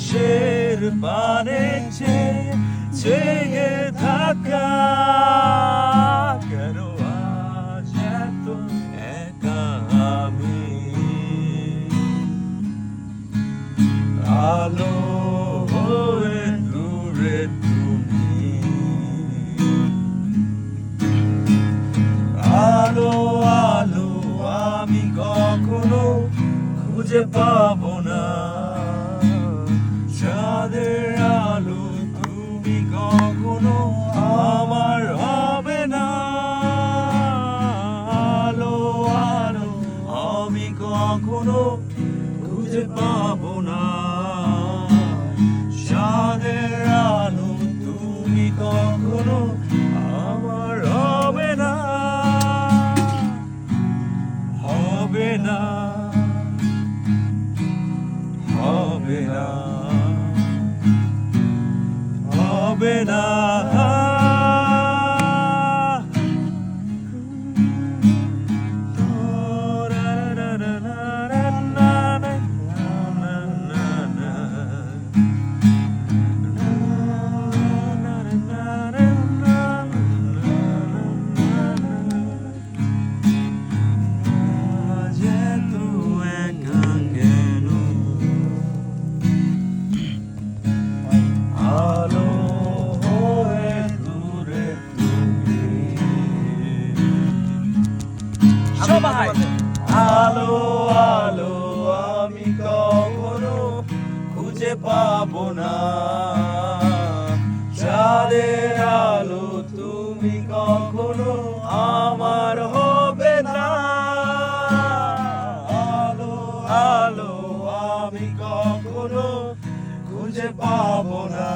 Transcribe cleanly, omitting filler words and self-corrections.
আকাশের পানে চেয়ে থাকা কেন আজ এত একা আমি আলো হয়ে দূরে তুমি আলো আলো আমি কখনো খুঁজে পাবো না চাঁদের আলো তুমি কখনো আমার হবে না আলো আলো আমি কখনো খুঁজে পাবো না চাঁদের আলো তুমি কখনো আমার হবে না হবে না হবে না হবে না আলো আলো আমি কখনো খুঁজে পাবো না চাঁদের আলো তুমি কখনো আমার হবে না আলো আলো আমি কখনো খুঁজে পাবো না